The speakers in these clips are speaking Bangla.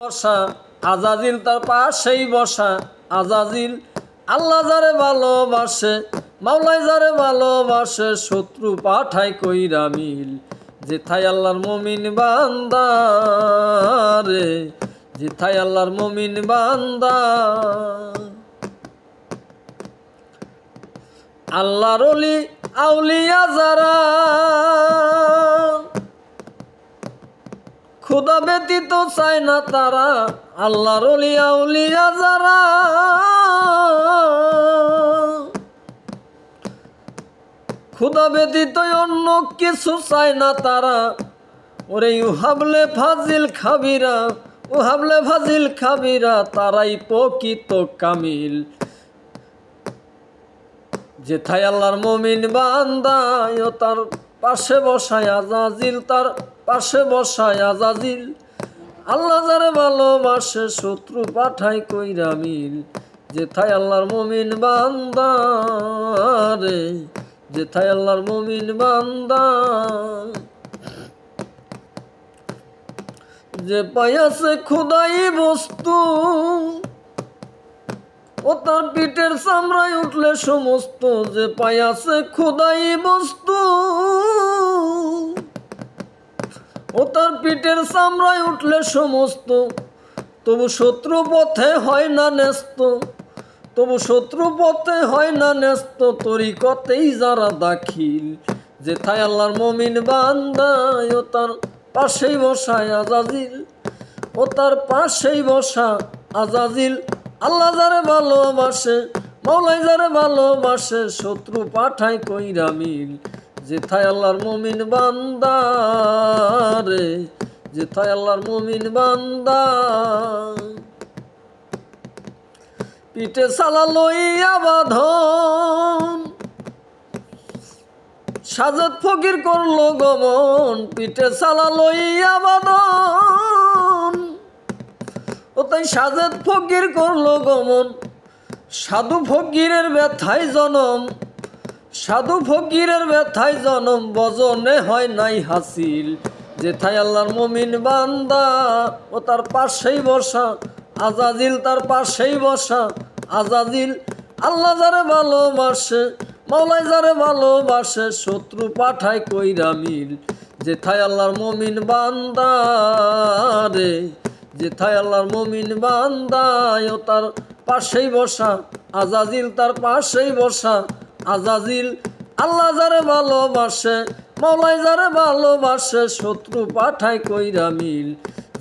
বসা আজাজিল তার পাশেই বসা আজাজিল। আল্লাহ যারে ভালোবাসে মাওলাই যারে ভালোবাসে শত্রু পাঠায় কইরা মিল। যেথায় আল্লাহর মুমিন বান্দা রে, যেথায় আল্লাহর মুমিন বান্দা। আল্লাহর ওলি আউলিয়া যারা খুদা ব্যতীত চায় না তারা। আল্লাহর ওলি আউলিয়া যারা খুদা ব্যতীত অন্য কিছু চায় না তারা। ওরে উহাবলে ফাজিল খাবিরা, উহাবলে ফাজিল খাবিরা তারাই প্রকৃত কামিল। যেথায় আল্লাহর মুমিন বান্দা ও তার পাশে বসায় আজাজিল, তার পাশে বসায় আজাজিল। আল্লাহ যারে ভালোবাসে শত্রু পাঠায় কইরা মিল। যেথায় আল্লাহর মুমিন বান্দা রে, যেথায় আল্লাহর মুমিন বান্দা। যে পাইয়াছে খুদাই বস্তু ও তার পিঠের চামড়ায় উঠলে সমস্ত। যে পাইয়াছে খুদাই বস্তু ও তার পিঠের চামড়ায় উঠলে সমস্ত। তবু শত্রু পথে হয় না ন্যস্ত, তবু শত্রু পথে হয় না ন্যস্ত তরিকতেই যারা দাখিল। যেথায় আল্লাহর মুমিন বান্দা ও তার পাশেই বসায় আজাজিল, ও তার পাশেই বসা আজাজিল। আল্লাহ যারে ভালোবাসে মাওলাই যারে ভালোবাসে শত্রু পাঠায় কইরা মিল। যেথায় আল্লাহর মুমিন বান্দা রে, যেথায় আল্লাহর মুমিন বান্দা। পিঠে সালা লইয়া বাঁধন সাজত ফকির করলো গমন। পিঠে সালা লইয়া বাঁধন ও তাই সাজত ফকির করলো গমন। সাধু ফকিরের ব্যথায় জনম, সাধু ফকিরের ব্যথায় জনম বজনে হয় নাই হাসিল। যেথায় আল্লাহর মুমিন বান্দা ও তার পাশেই বসা আজাজিল, তার পাশেই বসা আজাজিল। আল্লাহ যারে ভালোবাসে মাওলাই যারে ভালোবাসে শত্রু পাঠায় কইরা মিল। যেথায় আল্লাহর মুমিন বান্দা রে, যেথায় আল্লাহর মুমিন বান্দা ও তার পাশেই বসা আজাজিল, তার পাশেই বসা আজাজিল। আল্লাহ যারে ভালোবাসে মাওলাই যারে ভালোবাসে শত্রু পাঠায় কইরা মিল।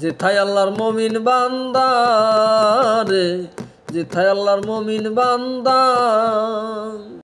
যেথায় আল্লাহর মুমিন বান্দা রে, যেথায় আল্লাহর মুমিন বান্দা।